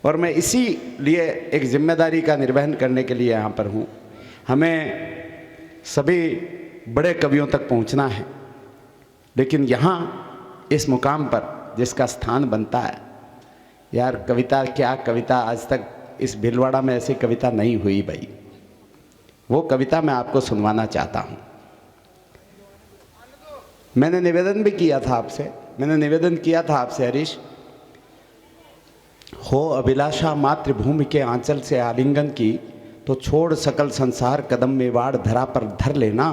और मैं इसीलिए एक जिम्मेदारी का निर्वहन करने के लिए यहाँ पर हूँ। हमें सभी बड़े कवियों तक पहुँचना है, लेकिन यहाँ इस मुकाम पर जिसका स्थान बनता है, यार कविता क्या कविता, आज तक इस भीलवाड़ा में ऐसी कविता नहीं हुई भाई। वो कविता मैं आपको सुनवाना चाहता हूँ। मैंने निवेदन भी किया था आपसे, हरीश, हो अभिलाषा मातृभूमि के आंचल से आलिंगन की, तो छोड़ सकल संसार कदम में वाड़ धरा पर धर लेना।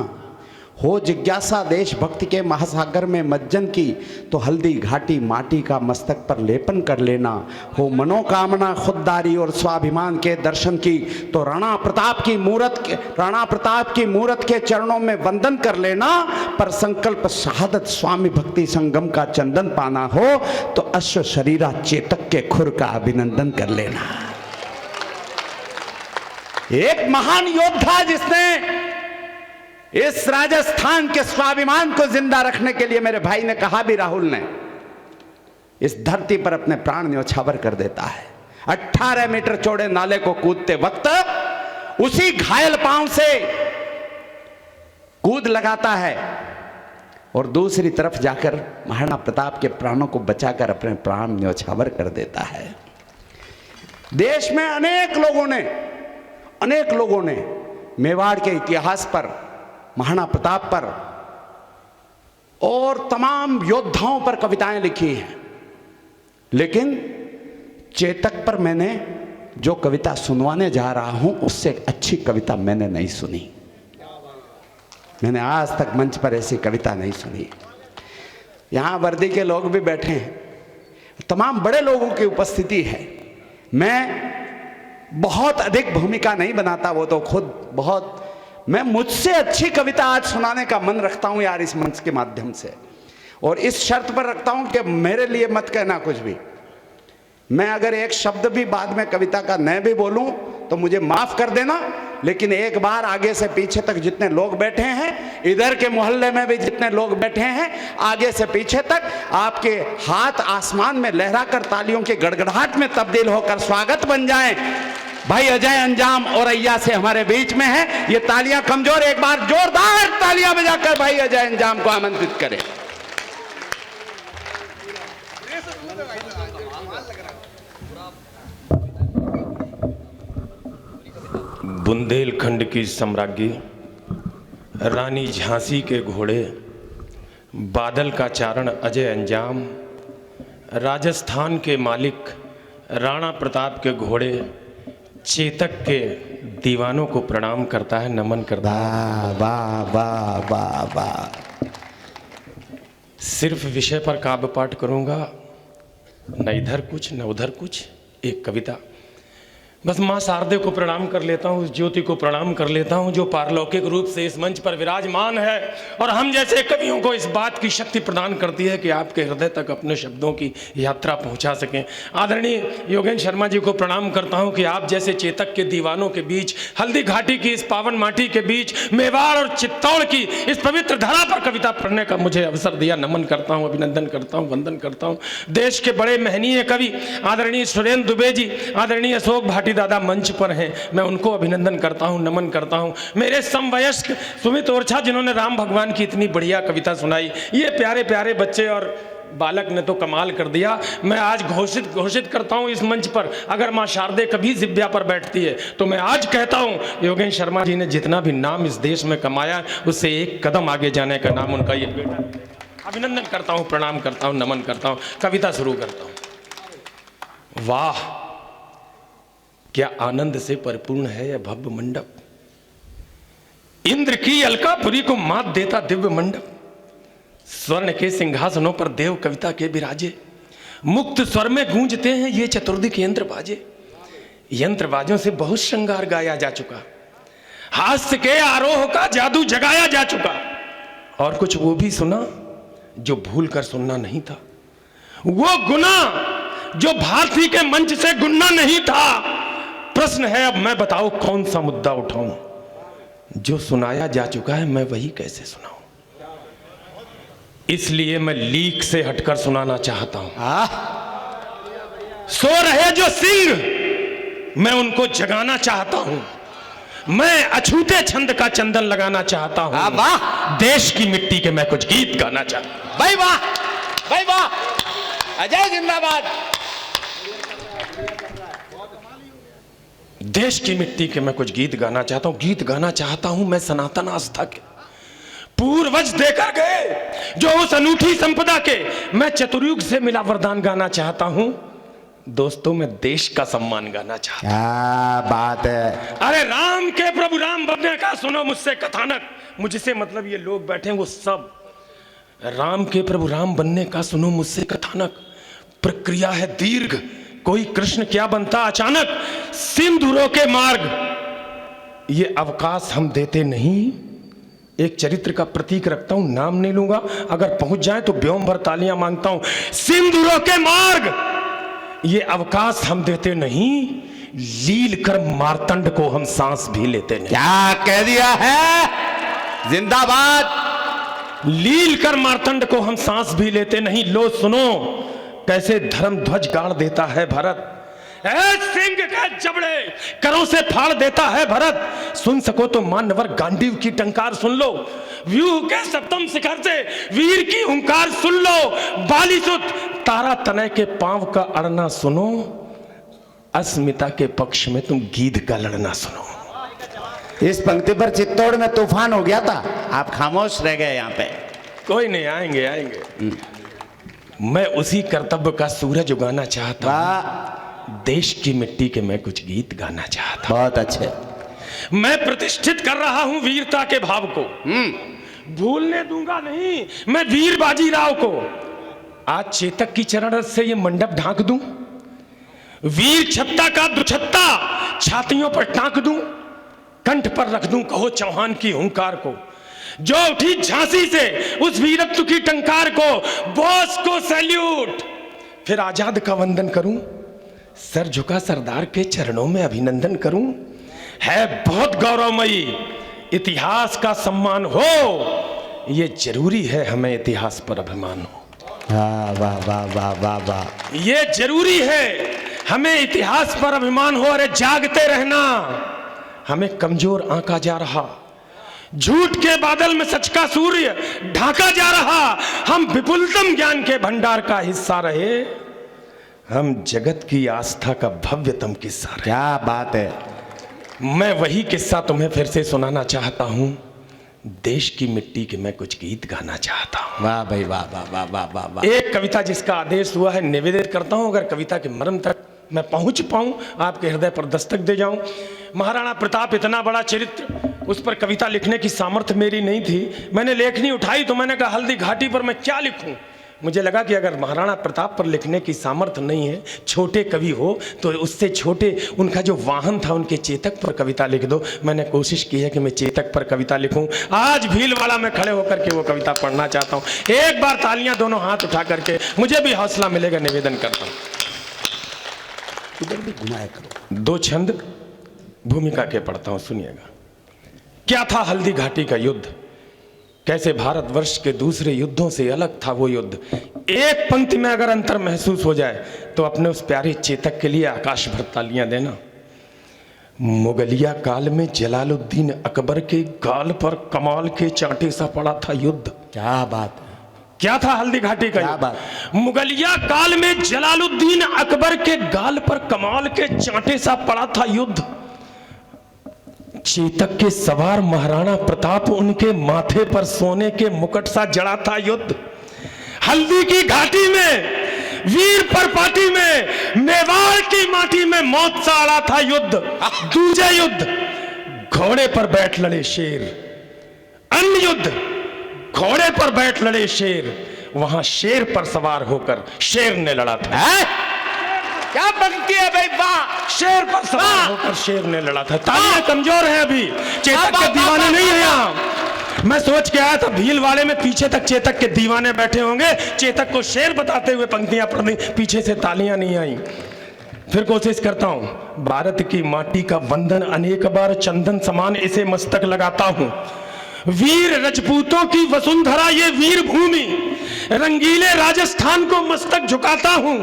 हो जिज्ञासा देशभक्ति के महासागर में मज्जन की, तो हल्दी घाटी माटी का मस्तक पर लेपन कर लेना। हो मनोकामना खुददारी और स्वाभिमान के दर्शन की, तो राणा प्रताप की मूरत के चरणों में वंदन कर लेना। पर संकल्प शहादत स्वामी भक्ति संगम का चंदन पाना हो, तो अश्व शरीरा चेतक के खुर का अभिनंदन कर लेना। एक महान योद्धा जिसने इस राजस्थान के स्वाभिमान को जिंदा रखने के लिए, मेरे भाई ने कहा भी, राहुल ने, इस धरती पर अपने प्राण न्योछावर कर देता है। 18 मीटर चौड़े नाले को कूदते वक्त उसी घायल पांव से कूद लगाता है और दूसरी तरफ जाकर महाराणा प्रताप के प्राणों को बचाकर अपने प्राण न्योछावर कर देता है। देश में अनेक लोगों ने मेवाड़ के इतिहास पर, महाराणा प्रताप पर और तमाम योद्धाओं पर कविताएं लिखी हैं, लेकिन चेतक पर मैंने जो कविता सुनवाने जा रहा हूं, उससे अच्छी कविता मैंने नहीं सुनी। मैंने आज तक मंच पर ऐसी कविता नहीं सुनी। यहां वर्दी के लोग भी बैठे हैं, तमाम बड़े लोगों की उपस्थिति है। मैं बहुत अधिक भूमिका नहीं बनाता, वो तो खुद बहुत, मैं मुझसे अच्छी कविता आज सुनाने का मन रखता हूं यार इस मंच के माध्यम से, और इस शर्त पर रखता हूं कि मेरे लिए मत कहना कुछ भी। मैं अगर एक शब्द भी बाद में कविता का न भी बोलूं तो मुझे माफ कर देना, लेकिन एक बार आगे से पीछे तक जितने लोग बैठे हैं, इधर के मोहल्ले में भी जितने लोग बैठे हैं, आगे से पीछे तक आपके हाथ आसमान में लहराकर तालियों की गड़गड़ाहट में तब्दील होकर स्वागत बन जाएं। भाई अजय अंजाम और अय्या से हमारे बीच में है, ये तालियां कमजोर, एक बार जोरदार तालियां बजाकर भाई अजय अंजाम को आमंत्रित करें। बुंदेलखंड की सम्राज्ञी रानी झांसी के घोड़े, बादल का चारण अजय अंजाम, राजस्थान के मालिक राणा प्रताप के घोड़े, चेतक के दीवानों को प्रणाम करता है, नमन करता है। वाह वाह वाह वाह। सिर्फ विषय पर काव्य पाठ करूंगा, न इधर कुछ न उधर कुछ, एक कविता। बस माँ शारदे को प्रणाम कर लेता हूँ, उस ज्योति को प्रणाम कर लेता हूँ जो पारलौकिक रूप से इस मंच पर विराजमान है और हम जैसे कवियों को इस बात की शक्ति प्रदान करती है कि आपके हृदय तक अपने शब्दों की यात्रा पहुँचा सकें। आदरणीय योगेंद्र शर्मा जी को प्रणाम करता हूँ कि आप जैसे चेतक के दीवानों के बीच, हल्दी घाटी की इस पावन माटी के बीच, मेवाड़ और चित्तौड़ की इस पवित्र धरा पर कविता पढ़ने का मुझे अवसर दिया। नमन करता हूँ, अभिनंदन करता हूँ, वंदन करता हूँ। देश के बड़े महनीय कवि आदरणीय सुरेंद्र दुबे जी, आदरणीय अशोक भाटी दादा मंच पर हैं, मैं उनको अभिनंदन करता हूं, नमन करता हूं। मेरे समवयस्क सुमित ओरछा जिन्होंने राम भगवान की इतनी बढ़िया कविता सुनाई, ये प्यारे प्यारे बच्चे और बालक ने तो कमाल कर दिया। मैं आज घोषित करता हूं इस मंच पर, अगर मां शारदे कभी जिब्या पर बैठती है तो मैं आज कहता हूं योगेंद्र शर्मा जी ने जितना भी नाम इस देश में कमाया, उससे एक कदम आगे जाने का नाम उनका ये बेटा। अभिनंदन करता हूं, प्रणाम करता हूं, नमन करता हूं। कविता शुरू करता हूं। वाह, क्या आनंद से परिपूर्ण है यह भव्य मंडप, इंद्र की अलकापुरी को मात देता दिव्य मंडप। स्वर्ण के सिंहासनों पर देव कविता के विराजे, मुक्त स्वर में गूंजते हैं ये चतुर्दिक यंत्र बाजे। यंत्रबाजों से बहुत श्रृंगार गाया जा चुका, हास्य के आरोह का जादू जगाया जा चुका, और कुछ वो भी सुना जो भूल कर सुनना नहीं था, वो गुना जो भारती के मंच से गुनना नहीं था। प्रश्न है अब मैं बताऊं कौन सा मुद्दा उठाऊं, जो सुनाया जा चुका है मैं वही कैसे सुनाऊं। इसलिए मैं लीक से हटकर सुनाना चाहता हूं। सो रहे जो सिंह मैं उनको जगाना चाहता हूं, मैं अछूते छंद का चंदन लगाना चाहता हूं, वाह देश की मिट्टी के मैं कुछ गीत गाना चाहता हूं। भाई वाह, भाई वाह, अजय जिंदाबाद। देश की मिट्टी के मैं कुछ गीत गाना चाहता हूं, गीत गाना चाहता हूं मैं सनातन आस्था के पूर्वज देकर गए जो उस अनूठी संपदा के मैं चतुर्युग से मिला वरदान गाना चाहता हूं। दोस्तों मैं देश का सम्मान गाना चाहता हूं। क्या बात है। अरे राम के प्रभु राम बनने का सुनो मुझसे कथानक, मुझसे मतलब ये लोग बैठे हैं वो सब, राम के प्रभु राम बनने का सुनो मुझसे कथानक। प्रक्रिया है दीर्घ, कोई कृष्ण क्या बनता अचानक, सिंदूरों के मार्ग ये अवकाश हम देते नहीं। एक चरित्र का प्रतीक रखता हूं, नाम नहीं लूंगा, अगर पहुंच जाए तो व्योम भर तालियां मांगता हूं। सिंदूरों के मार्ग ये अवकाश हम देते नहीं, लील कर मार्तंड को हम सांस भी लेते नहीं। क्या कह दिया है, जिंदाबाद। लील कर मार्तंड को हम सांस भी लेते नहीं। लो सुनो कैसे धर्म ध्वज गाड़ देता है भरत, सिंह के जबड़े करों से फाड़ देता है भरत। सुन सको तो मानवर गांडीव की टंकार सुन लो, व्यूह के सप्तम शिखर से वीर की हुंकार सुन लो। बालीसुत तारा तनय के पांव का अड़ना सुनो, अस्मिता के पक्ष में तुम गीध का लड़ना सुनो। इस पंक्ति पर चित्तौड़ में तूफान हो गया था, आप खामोश रह गए यहाँ पे। कोई नहीं, आएंगे आएंगे। मैं उसी कर्तव्य का सूरज उगाना चाहता हूं, देश की मिट्टी के मैं कुछ गीत गाना चाहता हूं। बहुत अच्छे। मैं प्रतिष्ठित कर रहा हूं वीरता के भाव को, भूलने दूंगा नहीं मैं वीर बाजीराव को। आज चेतक की चरण से ये मंडप ढांक दूं, वीर छत्ता का दुछत्ता छातियों पर टांक दूं, कंठ पर रख दूं कहो चौहान की हुंकार को। जो उठी झांसी से उस वीरत्व की टंकार को, बॉस को सैल्यूट, फिर आजाद का वंदन करूं, सर झुका सरदार के चरणों में अभिनंदन करूं। है बहुत गौरवमयी, इतिहास का सम्मान हो, ये जरूरी है हमें इतिहास पर अभिमान हो। वाह वाह वाह वाह वाह वाह। ये जरूरी है हमें इतिहास पर अभिमान हो। अरे जागते रहना, हमें कमजोर आंका जा रहा, झूठ के बादल में सच का सूर्य ढाका जा रहा। हम विपुलतम ज्ञान के भंडार का हिस्सा रहे, हम जगत की आस्था का भव्यतम किस्सा रहे। क्या बात है। मैं वही किस्सा तुम्हें फिर से सुनाना चाहता हूं, देश की मिट्टी के मैं कुछ गीत गाना चाहता हूं। वाह भाई वाह वाह वाह वाह वाह वाह। एक कविता जिसका आदेश हुआ है निवेदित करता हूं, अगर कविता के मर्म तक मैं पहुंच पाऊं, आपके हृदय पर दस्तक दे जाऊं। महाराणा प्रताप इतना बड़ा चरित्र, उस पर कविता लिखने की सामर्थ्य मेरी नहीं थी। मैंने लेखनी उठाई तो मैंने कहा हल्दी घाटी पर मैं क्या लिखूं। मुझे लगा कि अगर महाराणा प्रताप पर लिखने की सामर्थ्य नहीं है, छोटे कवि हो तो उससे छोटे उनका जो वाहन था उनके चेतक पर कविता लिख दो। मैंने कोशिश की है कि मैं चेतक पर कविता लिखूं। आज भीलवाड़ा में खड़े होकर के वो कविता पढ़ना चाहता हूं। एक बार तालियां दोनों हाथ उठा करके, मुझे भी हौसला मिलेगा, निवेदन करता हूं। इधर भी घुमाया करो। दो छंद भूमिका के पढ़ता हूं, सुनिएगा। क्या था हल्दी घाटी का युद्ध, कैसे भारतवर्ष के दूसरे युद्धों से अलग था वो युद्ध। एक पंक्ति में अगर अंतर महसूस हो जाए तो अपने उस प्यारे चेतक के लिए आकाश भर तालियां देना। मुगलिया काल में जलालुद्दीन अकबर के गाल पर कमाल के चांटे सा पड़ा था युद्ध। क्या बात है। क्या था हल्दी घाटी का क्या बात। मुगलिया काल में जलालुद्दीन अकबर के गाल पर कमाल के चांटे सा पड़ा था युद्ध। चेतक के सवार महाराणा प्रताप, उनके माथे पर सोने के मुकुट सा जड़ा था युद्ध। हल्दी की घाटी में, वीर परपाटी में, मेवाड़ की माटी में मौत सा अड़ा था युद्ध। दूजे युद्ध घोड़े पर बैठ लड़े शेर, अन्य युद्ध घोड़े पर बैठ लड़े शेर, वहां शेर पर सवार होकर शेर ने लड़ा था। क्या पंक्ति है भाई, वाह। शेर पर सवार होकर शेर ने लड़ा था। तालियां कमजोर है अभी, चेतक के दीवाने नहीं है यहाँ। मैं सोच के आया था भीलवाड़े में पीछे तक चेतक के दीवाने बैठे होंगे, चेतक को शेर बताते हुए पंक्तियां पढ़ दी, पीछे से तालियां नहीं आई। फिर कोशिश करता हूं। भारत की माटी का वंदन अनेक बार चंदन समान इसे मस्तक लगाता हूं। वीर रजपूतों की वसुंधरा ये वीर भूमि, रंगीले राजस्थान को मस्तक झुकाता हूं।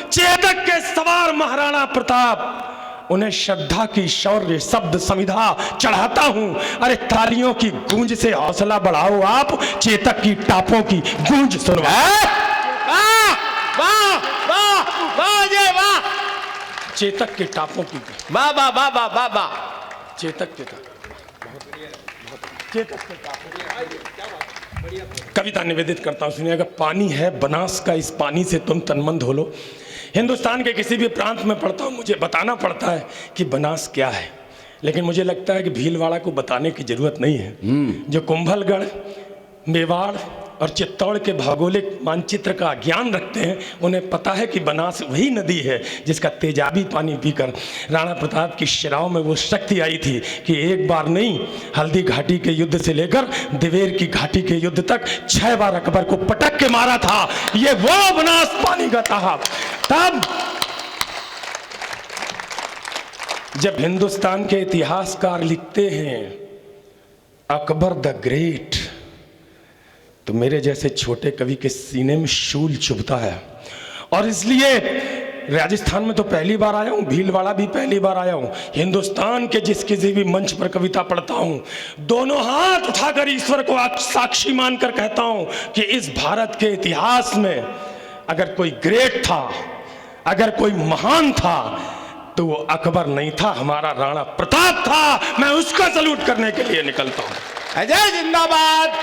चेतक के सवार महाराणा प्रताप, उन्हें श्रद्धा की शौर्य शब्द समिधा चढ़ाता हूं। अरे तालियों की गूंज से हौसला बढ़ाओ आप, चेतक की टापों की गूंज सुनवाओ। वाह वाह वाह जय वाह, चेतक के टापों की वाह वाह वाह वाह वाह वाह, चेतक के चेतक के कविता निवेदित करता हूं, सुनिएगा। पानी है बनास का, इस पानी से तुम तनमन धो लो। हिंदुस्तान के किसी भी प्रांत में पढ़ता हूं, मुझे बताना पड़ता है कि बनास क्या है, लेकिन मुझे लगता है कि भीलवाड़ा को बताने की जरूरत नहीं है। जो कुंभलगढ़, मेवाड़ और चित्तौड़ के भौगोलिक मानचित्र का ज्ञान रखते हैं, उन्हें पता है कि बनास वही नदी है जिसका तेजाबी पानी पीकर राणा प्रताप की शिराओं में वो शक्ति आई थी कि एक बार नहीं, हल्दी घाटी के युद्ध से लेकर दिवेर की घाटी के युद्ध तक 6 बार अकबर को पटक के मारा था। ये वो बनास पानी का था। तब जब हिंदुस्तान के इतिहासकार लिखते हैं अकबर द ग्रेट, तो मेरे जैसे छोटे कवि के सीने में शूल चुभता है। और इसलिए राजस्थान में तो पहली बार आया हूं, भीलवाड़ा भी पहली बार आया हूं। हिंदुस्तान के जिस किसी भी मंच पर कविता पढ़ता हूं, दोनों हाथ उठाकर ईश्वर को साक्षी मानकर कहता हूं कि इस भारत के इतिहास में अगर कोई ग्रेट था, अगर कोई महान था, तो वो अकबर नहीं था, हमारा राणा प्रताप था। मैं उसका सलूट करने के लिए निकलता हूं। अजय जिंदाबाद।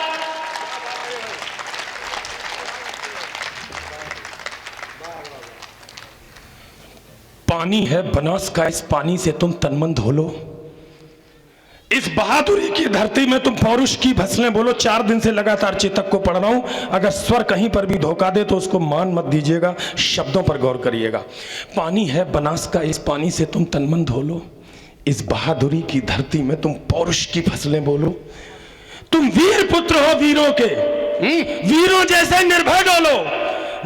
पानी है बनास का, इस पानी से तुम तनमन धो लो। इस बहादुरी की धरती में तुम पौरुष की फसलें बोलो। 4 दिन से लगातार चेतक को पढ़ रहा हूं, अगर स्वर कहीं पर भी धोखा दे तो उसको मान मत दीजिएगा, शब्दों पर गौर करिएगा। पानी है बनास का, इस पानी से तुम तनमन धो लो। इस बहादुरी की धरती में तुम पौरुष की फसलें बोलो। तुम वीर पुत्र हो वीरों के, वीरों जैसे निर्भय डोलो।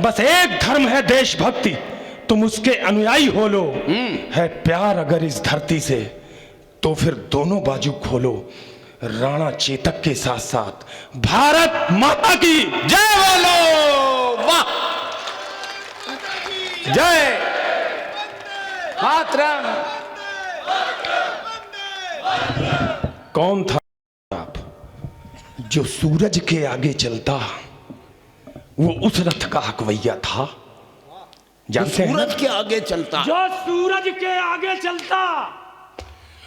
बस एक धर्म है देशभक्ति, तुम उसके अनुयायी हो लो। है प्यार अगर इस धरती से, तो फिर दोनों बाजू खोलो। राणा चेतक के साथ साथ भारत माता की जय बोलो। वाह, जय मातरम। कौन था आप जो सूरज के आगे चलता, वो उस रथ का हकवैया था। जानते हैं? सूरज के आगे चलता, जो सूरज के आगे चलता,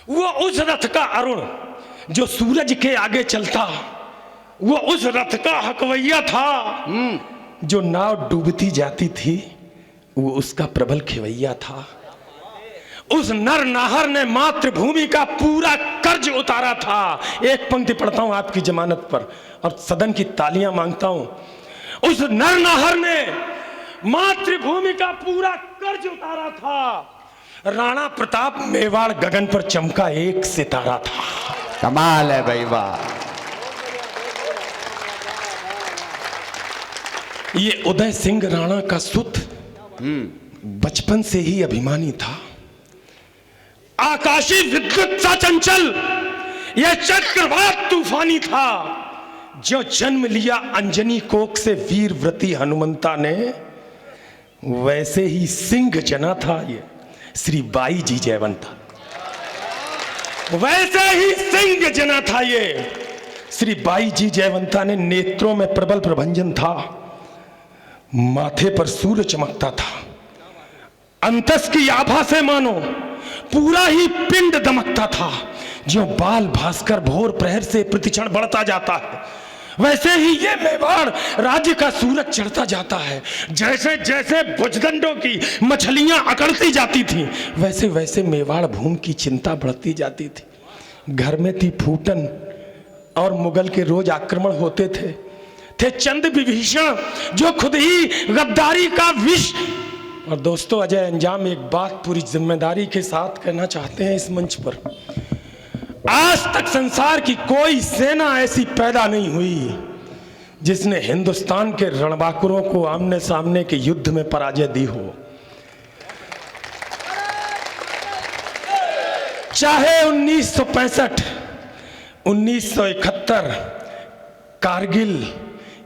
वो उस रथ का अरुण, जो सूरज के आगे चलता, वो उस रथ का हकवैया था। जो नाव डूबती जाती थी, वो उसका प्रबल खेवैया था। उस नर नाहर ने मातृभूमि का पूरा कर्ज उतारा था। एक पंक्ति पढ़ता हूं आपकी जमानत पर और सदन की तालियां मांगता हूं। उस नर नाहर ने मातृभूमि का पूरा कर्ज उतारा था। राणा प्रताप मेवाड़ गगन पर चमका एक सितारा था। कमाल है भाई, वाह। ये उदय सिंह राणा का सुत बचपन से ही अभिमानी था। आकाशी विद्युत सा चंचल, यह चक्रवात तूफानी था। जो जन्म लिया अंजनी कोख से वीर व्रती हनुमंता ने, वैसे ही सिंह जना था ये श्री बाई जी जयवंता। वैसे ही सिंह जना था ये श्री बाई जी जयवंता ने। नेत्रों में प्रबल प्रभंजन था, माथे पर सूर्य चमकता था। अंतस की आभा से मानो पूरा ही पिंड दमकता था। जो बाल भास्कर भोर प्रहर से प्रतिक्षण बढ़ता जाता है, वैसे ही ये मेवाड़ राज्य का सूरज चढ़ता जाता है। जैसे जैसे भुजदंडों की मछलियां अकड़ती जाती थी, वैसे वैसे मेवाड़ भूमि की चिंता बढ़ती जाती थी। घर में थी फूटन और मुगल के रोज आक्रमण होते थे चंद विभीषण जो खुद ही गद्दारी का विष। और दोस्तों, अजय अंजाम एक बात पूरी जिम्मेदारी के साथ कहना चाहते हैं इस मंच पर। आज तक संसार की कोई सेना ऐसी पैदा नहीं हुई जिसने हिंदुस्तान के रणबांकुरों को आमने सामने के युद्ध में पराजय दी हो। चाहे 1965, 1971, कारगिल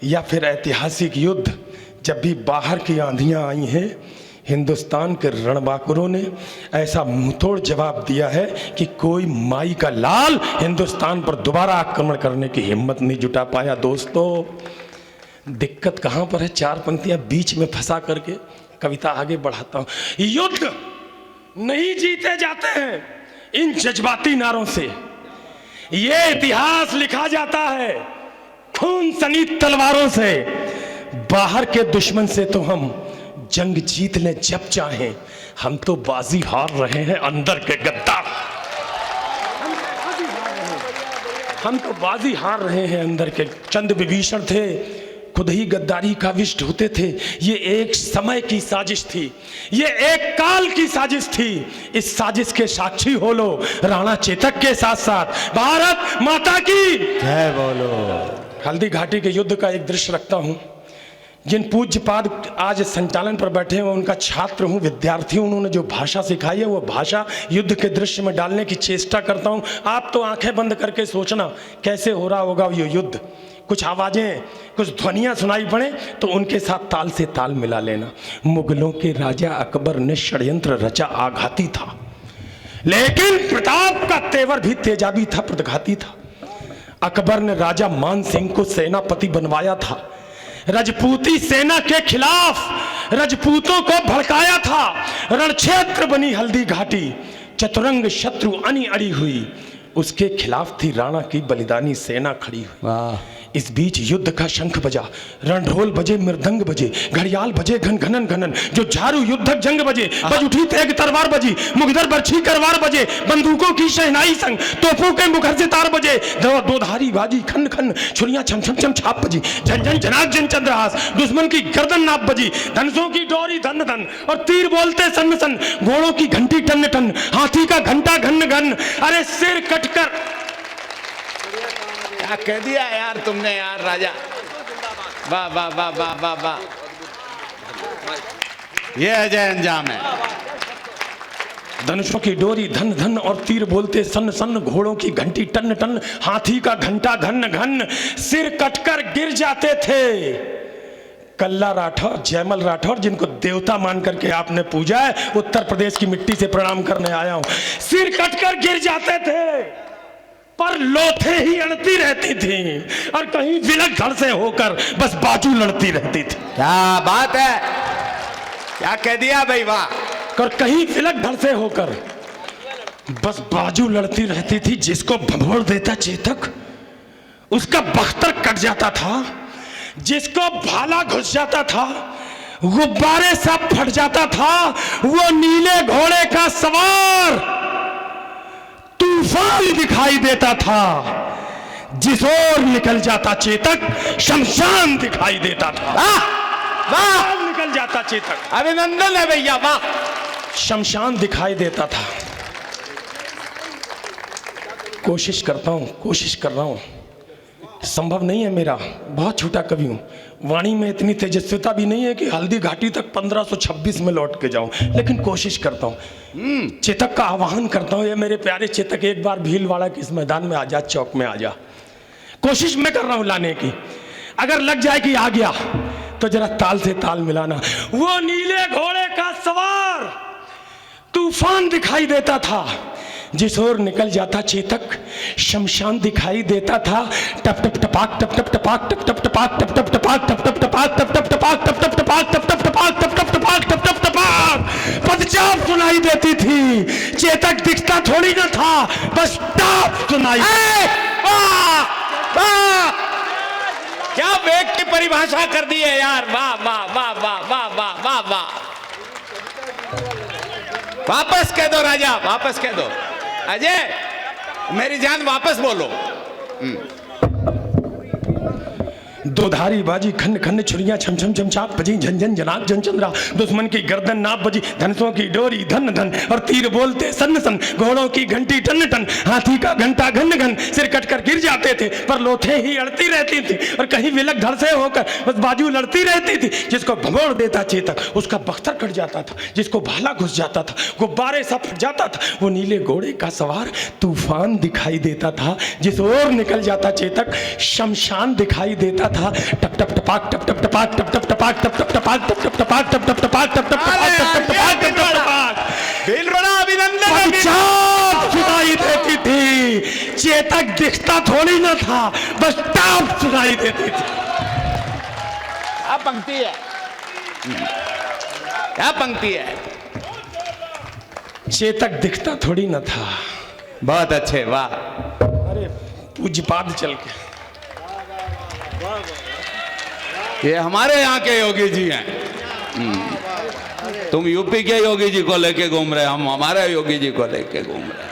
या फिर ऐतिहासिक युद्ध, जब भी बाहर की आंधियां आई हैं, हिंदुस्तान के रणबांकुरों ने ऐसा मुंहतोड़ जवाब दिया है कि कोई माई का लाल हिंदुस्तान पर दोबारा आक्रमण करने की हिम्मत नहीं जुटा पाया। दोस्तों, दिक्कत कहाँ पर है? 4 पंक्तियां बीच में फंसा करके कविता आगे बढ़ाता हूं। युद्ध नहीं जीते जाते हैं इन जज्बाती नारों से, ये इतिहास लिखा जाता है खून सनी तलवारों से। बाहर के दुश्मन से तो हम जंग जीत लें जब चाहें, हम तो बाजी हार रहे हैं अंदर के गद्दार। हम तो बाजी हार रहे हैं अंदर के। चंद विभीषण थे, खुद ही गद्दारी का विष्ट होते थे। ये एक समय की साजिश थी, ये एक काल की साजिश थी। इस साजिश के साक्षी हो लो राणा चेतक के साथ साथ भारत माता की जय बोलो। हल्दी घाटी के युद्ध का एक दृश्य रखता हूं। जिन पूज्यपाद आज संचालन पर बैठे हैं, उनका छात्र हूं, विद्यार्थी हूं। उन्होंने जो भाषा सिखाई है वो भाषा युद्ध के दृश्य में डालने की चेष्टा करता हूं। आप तो आंखें बंद करके सोचना कैसे हो रहा होगा ये युद्ध। कुछ आवाजें, कुछ ध्वनियां सुनाई पड़े तो उनके साथ ताल से ताल मिला लेना। मुगलों के राजा अकबर ने षड्यंत्र रचा, आघाती था, लेकिन प्रताप का तेवर भी तेजाबी था, प्रतिघाती था। अकबर ने राजा मान सिंह को सेनापति बनवाया था, रजपूती सेना के खिलाफ रजपूतों को भड़काया था। रणक्षेत्र बनी हल्दी घाटी, चतुरंग शत्रु अनी अड़ी हुई, उसके खिलाफ थी राणा की बलिदानी सेना खड़ी हुई। वाह। इस बीच युद्ध का शंख बजा, रणढोल बजे, मृदंग बजे, घड़ियाल बजे घन घनन घनन, जो झारू युद्धक जंग बजे, बज उठी तेग तलवार बजी, मुगदर बरछी करवार बजे, बंदूकों की शहनाई संग, तोपों के मुखर से तार बजे, दोधारी बाजी खन खन, छुरियां छम छम छम छाप बजी, झन झन झनाक जन चंद्रहास, दुश्मन की गर्दन नाप बजी, धनुषों की डोरी धन धन और तीर बोलते सन सन, घोड़ों की घंटी टन टन, हाथी का घंटा घन घन। अरे सिर कटकर क्या कह दिया यार तुमने यार राजा। वाह वाह वाह वाह वाह वाह, ये अजय अंजाम है। धनुषों की डोरी धन धन और तीर बोलते सन सन, घोड़ों की घंटी टन टन, हाथी का घंटा घन घन, सिर कटकर गिर जाते थे। कल्ला राठौर, जयमल राठौर, जिनको देवता मान करके आपने पूजा है, उत्तर प्रदेश की मिट्टी से प्रणाम करने आया हूं। सिर कटकर गिर जाते थे, पर लोथे ही अड़ती रहती थी और कहीं विलक धड़ से होकर बस बाजू लड़ती रहती थी। क्या बात है, क्या कह दिया भाई, वाह। और कहीं विलक धड़ से होकर बस बाजू लड़ती रहती थी। जिसको भभोड़ देता चेतक उसका बख्तर कट जाता था, जिसको भाला घुस जाता था, गुब्बारे सब फट जाता था। वो नीले घोड़े का सवार तूफान दिखाई देता था, जिस ओर निकल जाता चेतक शमशान दिखाई देता था। वाह, निकल जाता चेतक, अभिनंदन है भैया, वाह। शमशान दिखाई देता था। कोशिश करता हूं, कोशिश कर रहा हूं, संभव नहीं है मेरा, बहुत छोटा कवि हूं। वाणी में इतनी तेजस्विता भी नहीं है कि हल्दी घाटी तक 1526 में लौट के जाऊं, लेकिन कोशिश करता हूं। चेतक का आह्वान करता हूं, ये मेरे प्यारे चेतक, एक बार भीलवाड़ा के इस मैदान में आ जा, चौक में आ जा। कोशिश मैं कर रहा हूं लाने की, अगर लग जाए कि आ गया तो जरा ताल से ताल मिलाना। वो नीले घोड़े का सवार तूफान दिखाई देता था, जिस ओर निकल जाता चेतक शमशान दिखाई देता था। टप टप टपाक टप टप टपाक टप टप टपाक टप टप टपाक टप टप टपाक टप टप टपाक टप टप टपाक टप टप टपाक टप टप टपाक टप टप टपाक पदचाप सुनाई देती थी। चेतक दिखता थोड़ी ना था, बस टाप सुनाई। वाह वाह, क्या वेग की परिभाषा कर दी है यार, वाह वाह वाह वाह वाह वाह वाह वाह। वापस कह दो राजा, वापस कह दो अजय, मेरी जान वापस बोलो। दोधारी बाजी खंड खंड, छुरियां छम छम छमछाप बजी, झन झन जनाक जन चंद्रा, दुश्मन की गर्दन नाप बजी, धनुषों की डोरी धन धन और तीर बोलते सन सन, घोड़ों की घंटी टन टन, हाथी का घंटा घन घन। सिर कटकर गिर जाते थे, पर लोथे ही अड़ती रहती थी और कहीं विलक धड़ से होकर बस बाजू लड़ती रहती थी। जिसको भगोड़ देता चेतक उसका बख्तर कट जाता था, जिसको भाला घुस जाता था, गुब्बारे सा फट जाता था। वो नीले घोड़े का सवार तूफान दिखाई देता था, जिस ओर निकल जाता चेतक शमशान दिखाई देता था। टप टप टपाक टप टप टपाक टप टप टपाक टप टप टपाक टप टप टपाक टप टप टपाक टप टप टपाक टप टप टपाक टप टप टपाक भीलवाड़ा अभिनंदन। चाप सुनाई देती थी। चेतक दिखता थोड़ी ना था, बस टाप सुनाई देती थी। क्या पंक्ति है, क्या पंक्ति है। चेतक दिखता थोड़ी ना था। बहुत अच्छे, वाह। अरे पूज्यपाद चल के ये हमारे यहाँ के योगी जी हैं। तुम यूपी के योगी जी को लेके घूम रहे, हम हमारे योगी जी को लेके घूम रहे।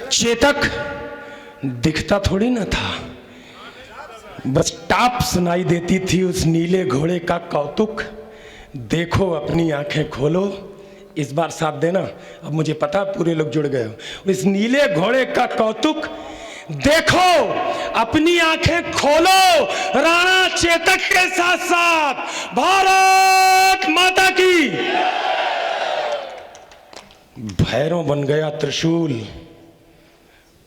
चेतक दिखता थोड़ी ना था, बस टाप सुनाई देती थी उस नीले घोड़े का कौतुक। देखो अपनी आंखें खोलो, इस बार साथ देना। अब मुझे पता पूरे लोग जुड़ गए हो। इस नीले घोड़े का कौतुक देखो, अपनी आंखें खोलो। राणा चेतक के साथ साथ भारत माता की। भैरव बन गया त्रिशूल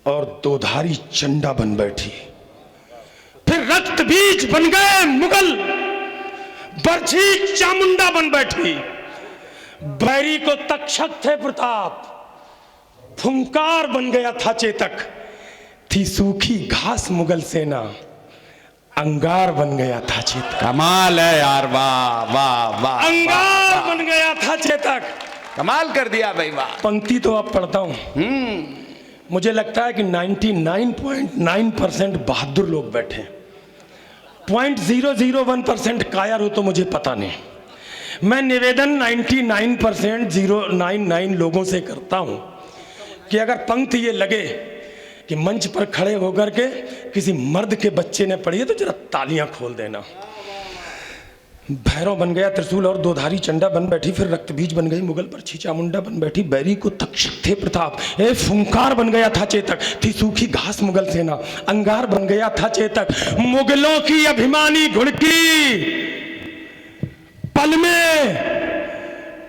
और दोधारी चंडा बन बैठी। फिर रक्त बीज बन गए मुगल, बरछी चामुंडा बन बैठी। बैरी को तक्षक थे प्रताप, फुंकार बन गया था चेतक। थी सूखी घास मुगल सेना, अंगार बन गया था चेतक। कमाल है यार, वाह वाह वाह। अंगार बन गया था चेतक। कमाल कर दिया भाई, वाह। पंक्ति तो अब पढ़ता हूं। मुझे लगता है कि 99.9% बहादुर लोग बैठे, 0.001% कायर हो तो मुझे पता नहीं। मैं निवेदन 99.099 लोगों से करता हूं कि अगर पंक्ति ये लगे कि मंच पर खड़े होकर के किसी मर्द के बच्चे ने पढ़ी है तो जरा तालियां खोल देना। भैरव बन गया त्रिशूल और दोधारी चंडा बन बैठी। फिर रक्तबीज बन गई मुगल, पर चामुंडा बन बैठी। बैरी को तक्षक थे प्रताप, ए फुंकार बन गया था चेतक। थी सूखी घास मुगल सेना, अंगार बन गया था चेतक। मुगलों की अभिमानी घुड़की पल में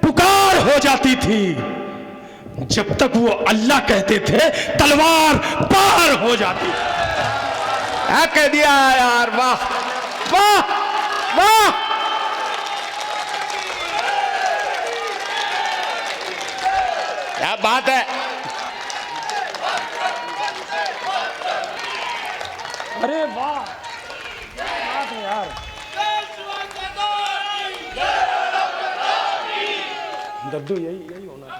पुकार हो जाती थी। जब तक वो अल्लाह कहते थे तलवार पार हो जाती थी। क्या कह दिया यार, वाह वाह वाह। क्या बात है। अरे वाह, क्या बात है यार। दद्दू यही होना था।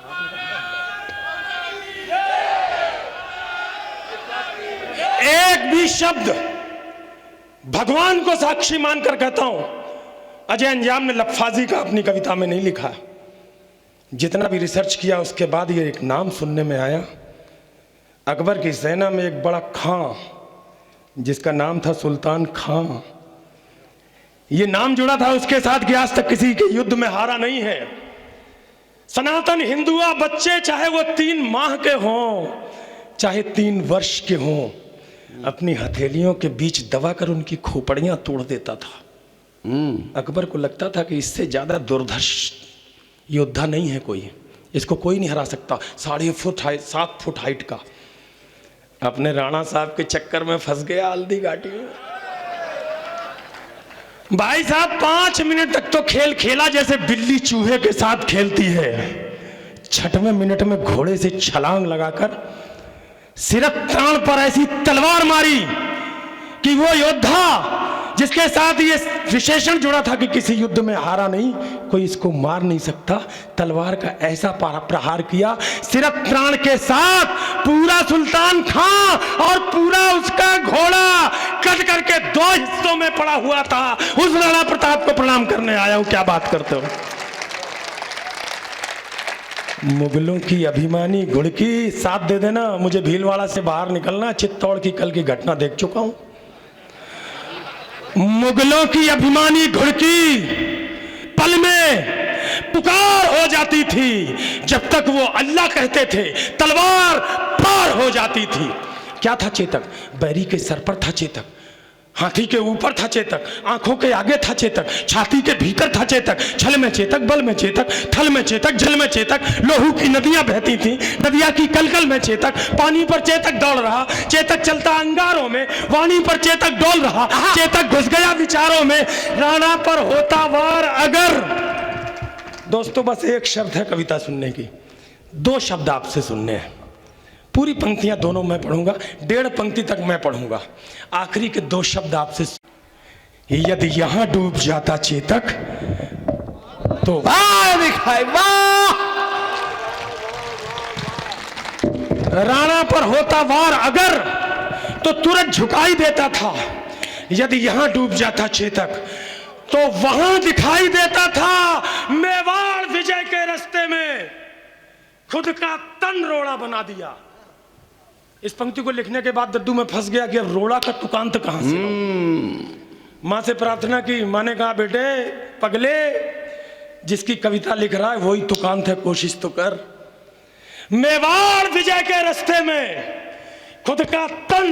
एक भी शब्द भगवान को साक्षी मानकर कहता हूं, अजय अंजाम ने लफाजी का अपनी कविता में नहीं लिखा। जितना भी रिसर्च किया उसके बाद ये एक नाम सुनने में आया। अकबर की सेना में एक बड़ा खां जिसका नाम था सुल्तान खां, ये नाम जुड़ा था उसके साथ कि आज तक किसी के युद्ध में हारा नहीं है। सनातन हिंदुआ बच्चे चाहे वो 3 माह के हों चाहे 3 वर्ष के हों, अपनी हथेलियों के बीच दबाकर उनकी खोपड़ियां तोड़ देता था। अकबर को लगता था कि इससे ज्यादा दुर्धर्ष योद्धा नहीं है कोई, इसको कोई नहीं हरा सकता। 7.5 फुट हाइट का। अपने राणा साहब के चक्कर में फंस गया हल्दी घाटी में। भाई साहब 5 मिनट तक तो खेल खेला जैसे बिल्ली चूहे के साथ खेलती है। 6वें मिनट में घोड़े से छलांग लगाकर सिरक प्राण पर ऐसी तलवार मारी कि वो योद्धा जिसके साथ ये विशेषण जुड़ा था कि किसी युद्ध में हारा नहीं, कोई इसको मार नहीं सकता, तलवार का ऐसा प्रहार किया सिरक प्राण के साथ। पूरा सुल्तान खां और पूरा उसका घोड़ा कट करके 2 हिस्सों में पड़ा हुआ था। उस राणा प्रताप को प्रणाम करने आया हूं। क्या बात करते हो। मुगलों की अभिमानी घुड़की, साथ दे देना। मुझे भीलवाड़ा से बाहर निकलना, चित्तौड़ की कल की घटना देख चुका हूं। मुगलों की अभिमानी घुड़की पल में पुकार हो जाती थी। जब तक वो अल्लाह कहते थे तलवार पार हो जाती थी। क्या था चेतक? बैरी के सर पर था चेतक। हाथी के ऊपर था चेतक, आंखों के आगे था चेतक, छाती के भीतर था चेतक, छल में चेतक, बल में चेतक, थल में चेतक, जल में चेतक, लोहू की नदियां बहती थीं, नदिया की कलकल में चेतक, पानी पर चेतक दौड़ रहा, चेतक चलता अंगारों में, वाणी पर चेतक डोल रहा, चेतक घुस गया विचारों में, राणा पर होता वार अगर। दोस्तों बस एक शब्द है कविता सुनने की, 2 शब्द आपसे सुनने हैं। पूरी पंक्तियां दोनों मैं पढ़ूंगा, 1.5 पंक्ति तक मैं पढ़ूंगा, आखिरी के 2 शब्द आपसे। यदि यहां डूब जाता चेतक तो वाह दिखाई, वाह। राणा पर होता वार अगर तो तुरंत झुकाई देता था। यदि यहां डूब जाता चेतक तो वहां दिखाई देता था। मेवाड़ विजय के रास्ते में खुद का तन रोड़ा बना दिया। इस पंक्ति को लिखने के बाद दद्दू में फंस गया कि अब रोड़ा का तुकांत कहां से लाऊं। मां से प्रार्थना की, मां ने कहा बेटे पगले, जिसकी कविता लिख रहा है वही तुकांत है, कोशिश तो कर। मेवाड़ विजय के रास्ते में खुद का तन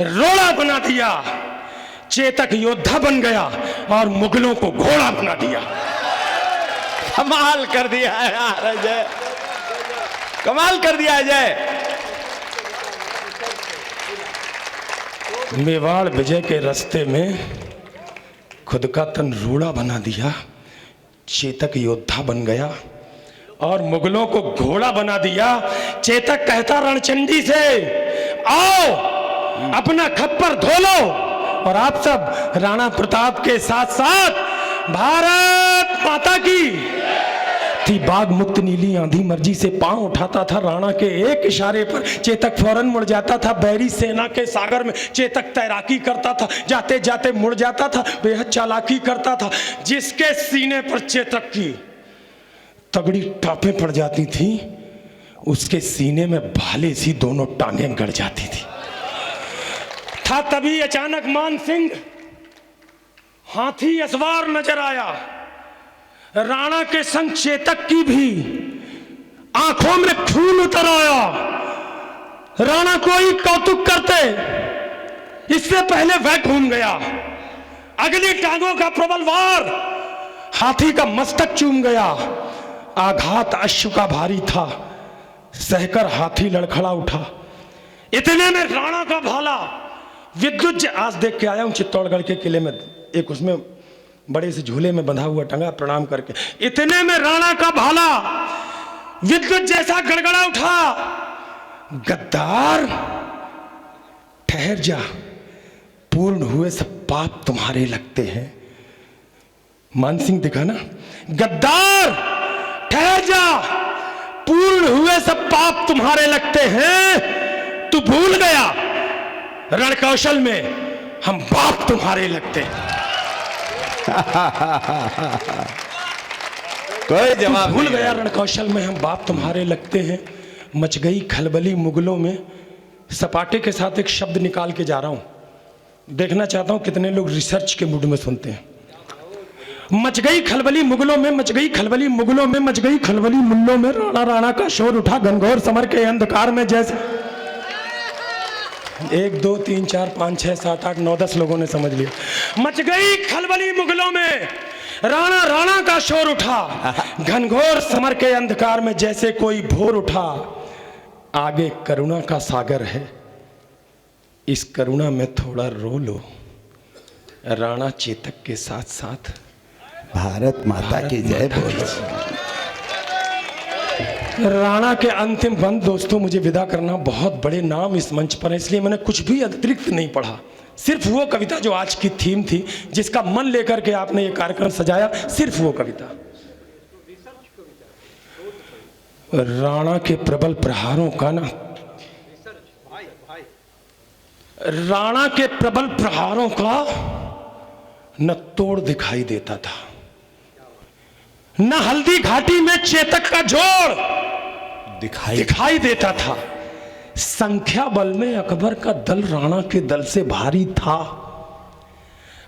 रोड़ा बना दिया, चेतक योद्धा बन गया और मुगलों को घोड़ा बना दिया। कमाल कर दिया है यार अजय, कमाल कर दिया अजय। मेवाड़ विजय के रास्ते में खुद का तन रोड़ा बना दिया, चेतक योद्धा बन गया और मुगलों को घोड़ा बना दिया। चेतक कहता रणचंडी से, आओ अपना खप्पर धो लो और आप सब राणा प्रताप के साथ साथ भारत माता की। थी बाग मुक्त नीली आंधी मर्जी से पांव उठाता था राणा के एक इशारे पर, चेतक फौरन मुड़ जाता था। बैरी सेना के सागर में चेतक तैराकी करता था, जाते जाते मुड़ जाता था, बेहद चालाकी करता था। जिसके सीने पर चेतक की तगड़ी टापें पड़ जाती थी, उसके सीने में भाले सी दोनों टांगें गड़ जाती थी। था तभी अचानक मान सिंह हाथी असवार नजर आया। राणा के संग चेतक की भी आंखों में खून उतर आया। राणा कोई कौतुक करते, इससे पहले वह घूम गया। अगली टांगों का प्रबल वार हाथी का मस्तक चूम गया। आघात अश्व का भारी था, सहकर हाथी लड़खड़ा उठा। इतने में राणा का भाला विद्युत, आज देख के आया हूं चित्तौड़गढ़ के किले में, एक उसमें बड़े से झूले में बंधा हुआ टंगा, प्रणाम करके। इतने में राणा का भाला विद्युत जैसा गड़गड़ा उठा। गद्दार ठहर जा, पूर्ण हुए सब पाप तुम्हारे लगते हैं। मानसिंह दिखा ना, गद्दार ठहर जा, पूर्ण हुए सब पाप तुम्हारे लगते हैं। तू भूल गया रणकौशल में हम बाप तुम्हारे लगते हैं। कोई जवाब भूल गया रणकौशल में हम बाप तुम्हारे लगते हैं। मच गई खलबली मुगलों में। सपाटे के साथ एक शब्द निकाल के जा रहा हूं, देखना चाहता हूं कितने लोग रिसर्च के मूड में सुनते हैं। मच गई खलबली मुगलों में, मच गई खलबली मुगलों में, मच गई खलबली मुल्लों में। राणा राणा का शोर उठा घनघोर समर के अंधकार में जैसे। 1 2 3 4 5 6 7 8 9 10 लोगों ने समझ लिया। मच गई खलबली मुगलों में, राणा राणा का शोर उठा घनघोर समर के अंधकार में जैसे कोई भोर उठा। आगे करुणा का सागर है, इस करुणा में थोड़ा रो लो। राणा चेतक के साथ साथ भारत माता की जय बोलो। राणा के अंतिम बंद। दोस्तों मुझे विदा करना, बहुत बड़े नाम इस मंच पर है, इसलिए मैंने कुछ भी अतिरिक्त नहीं पढ़ा। सिर्फ वो कविता जो आज की थीम थी, जिसका मन लेकर के आपने ये कार्यक्रम सजाया, सिर्फ वो कविता। राणा के प्रबल प्रहारों का ना, राणा के प्रबल प्रहारों का न तोड़ दिखाई देता था, न हल्दी घाटी में चेतक का जोड़ दिखाई देता था। संख्या बल में अकबर का दल राणा के दल से भारी था।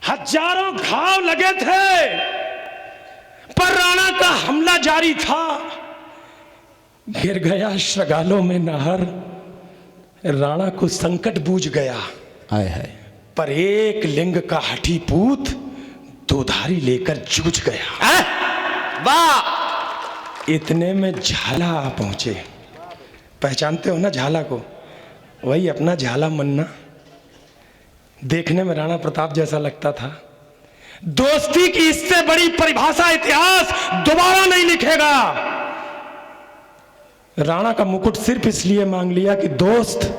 हजारों घाव लगे थे, पर राणा का हमला जारी था। गिर गया श्रगालों में नहर, राणा को संकट बूझ गया। आए है पर एक लिंग का हठी पूत दोधारी लेकर जूझ गया। वाह! इतने में झाला आ पहुंचे। पहचानते हो ना झाला को? वही अपना झाला मन्ना। देखने में राणा प्रताप जैसा लगता था। दोस्ती की इससे बड़ी परिभाषा इतिहास दोबारा नहीं लिखेगा। राणा का मुकुट सिर्फ इसलिए मांग लिया कि दोस्त,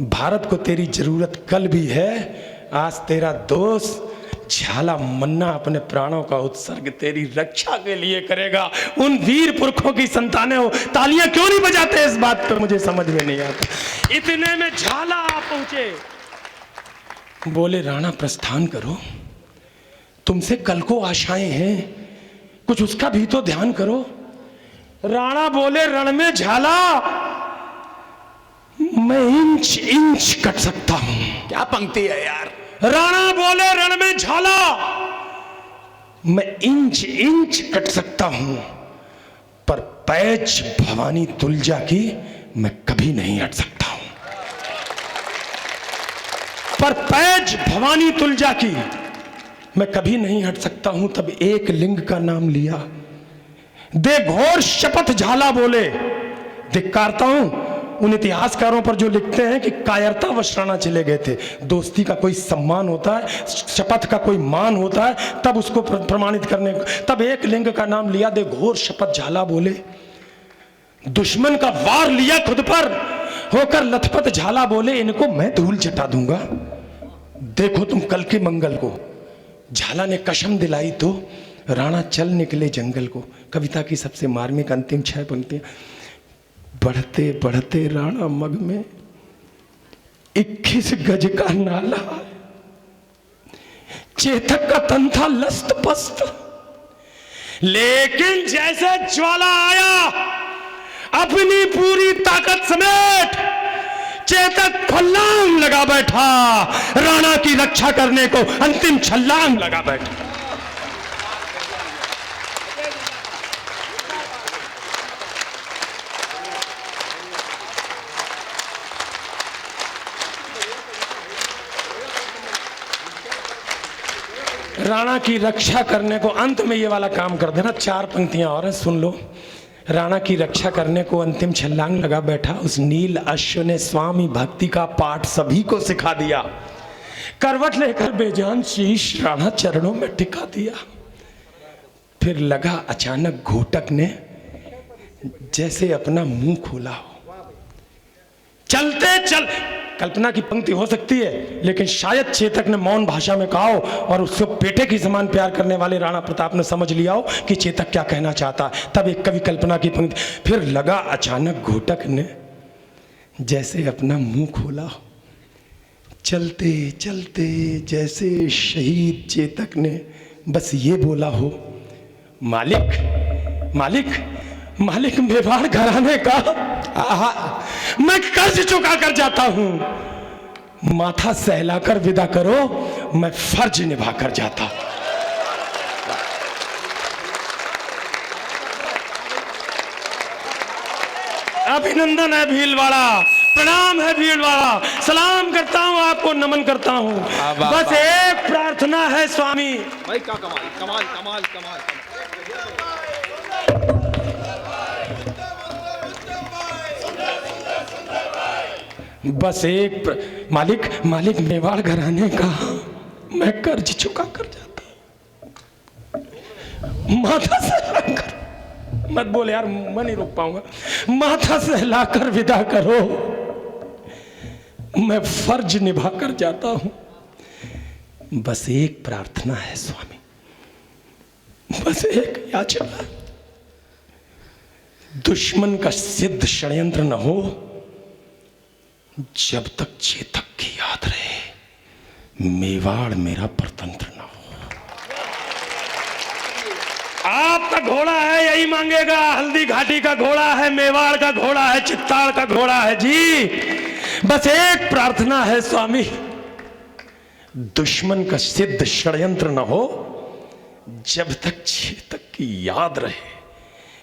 भारत को तेरी जरूरत कल भी है। आज तेरा दोस्त झाला मन्ना अपने प्राणों का उत्सर्ग तेरी रक्षा के लिए करेगा। उन वीर पुरखों की संतानें हो, तालियां क्यों नहीं बजाते? इस बात पर मुझे समझ में नहीं आता। इतने में झाला आ पहुंचे। बोले, राणा प्रस्थान करो, तुमसे कल को आशाएं हैं, कुछ उसका भी तो ध्यान करो। राणा बोले, रण में झाला मैं इंच इंच कट सकता हूं। क्या पंक्ति है यार! राणा बोले, रण में झाला मैं इंच इंच कट सकता हूं, पर पैच भवानी तुलजा की मैं कभी नहीं हट सकता हूं। पर पैच भवानी तुलजा की मैं कभी नहीं हट सकता हूं। तब एक लिंग का नाम लिया, दे घोर शपथ झाला बोले। धिक्कारता हूं उन इतिहासकारों पर जो लिखते हैं कि कायरतावश राणा चले गए थे। दोस्ती का कोई सम्मान होता है, शपथ का कोई मान होता है, तब उसको प्रमाणित करने। तब एक लिंग का नाम लिया, दे घोर शपथ झाला बोले। दुश्मन का वार लिया खुद पर, होकर लथपथ झाला बोले, इनको मैं धूल चटा दूंगा। देखो तुम कल के मंगल को। झाला ने कसम दिलाई तो राणा चल निकले जंगल को। कविता की सबसे मार्मिक अंतिम 6 पंक्तियां। बढ़ते बढ़ते राणा मग में 21 गज का नाला, चेतक का तन था लस्त पस्त, लेकिन जैसे ज्वाला आया अपनी पूरी ताकत समेट चेतक फल्लांग लगा बैठा, राणा की रक्षा करने को अंतिम छल्लांग लगा बैठा। राणा की रक्षा करने को, अंत में ये वाला काम कर देना, 4 पंक्तियां और हैं, सुन लो। राणा की रक्षा करने को अंतिम छलांग लगा बैठा। उस नील अश्व ने स्वामी भक्ति का पाठ सभी को सिखा दिया। करवट लेकर बेजान शीश राणा चरणों में टिका दिया। फिर लगा अचानक घोटक ने जैसे अपना मुंह खोला हो। चलते चल, कल्पना की पंक्ति हो सकती है, लेकिन शायद चेतक ने मौन भाषा में कहा हो और उसको बेटे की समान प्यार करने वाले राणा प्रताप ने समझ लिया हो कि चेतक क्या कहना चाहता है। तब एक कवि कल्पना की पंक्ति, फिर लगा अचानक घोटक ने जैसे अपना मुंह खोला हो। चलते चलते जैसे शहीद चेतक ने बस ये बोला हो, मालिक मालिक मालिक, मेवाड़ घराने का मैं कर्ज चुका कर जाता हूं। माथा सहलाकर विदा करो, मैं फर्ज निभा कर जाता। अभिनंदन है भीलवाड़ा, प्रणाम है भीलवाड़ा, सलाम करता हूं आपको, नमन करता हूं। बस एक प्रार्थना है स्वामी। भाई क्या कमाल कमाल कमाल कमाल, बस एक मालिक मालिक, मेवाड़ घराने का मैं कर्ज चुका कर जाता। माथा सहलाकर, मत बोले यार, मैं नहीं रोक पाऊंगा। माथा सहलाकर विदा करो, मैं फर्ज निभा कर जाता हूं। बस एक प्रार्थना है स्वामी, बस एक याचना, दुश्मन का सिद्ध षड्यंत्र न हो, जब तक चेतक की याद रहे, मेवाड़ मेरा परतंत्र न हो। आपका घोड़ा है यही मांगेगा, हल्दी घाटी का घोड़ा है, मेवाड़ का घोड़ा है, चित्ताड़ का घोड़ा है जी। बस एक प्रार्थना है स्वामी, दुश्मन का सिद्ध षड्यंत्र न हो, जब तक चेतक की याद रहे,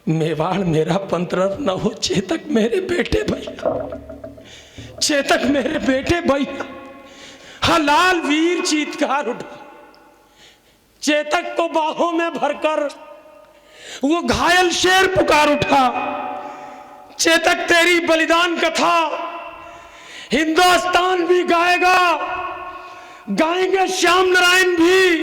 मेवाड़ मेरा परतंत्र न हो। चेतक मेरे बेटे भैया, चेतक मेरे बेटे भैया, हलाल वीर चीत्कार उठा, चेतक को बाहों में भरकर वो घायल शेर पुकार उठा। चेतक तेरी बलिदान कथा हिंदुस्तान भी गाएगा, गाएंगे श्याम नारायण भी।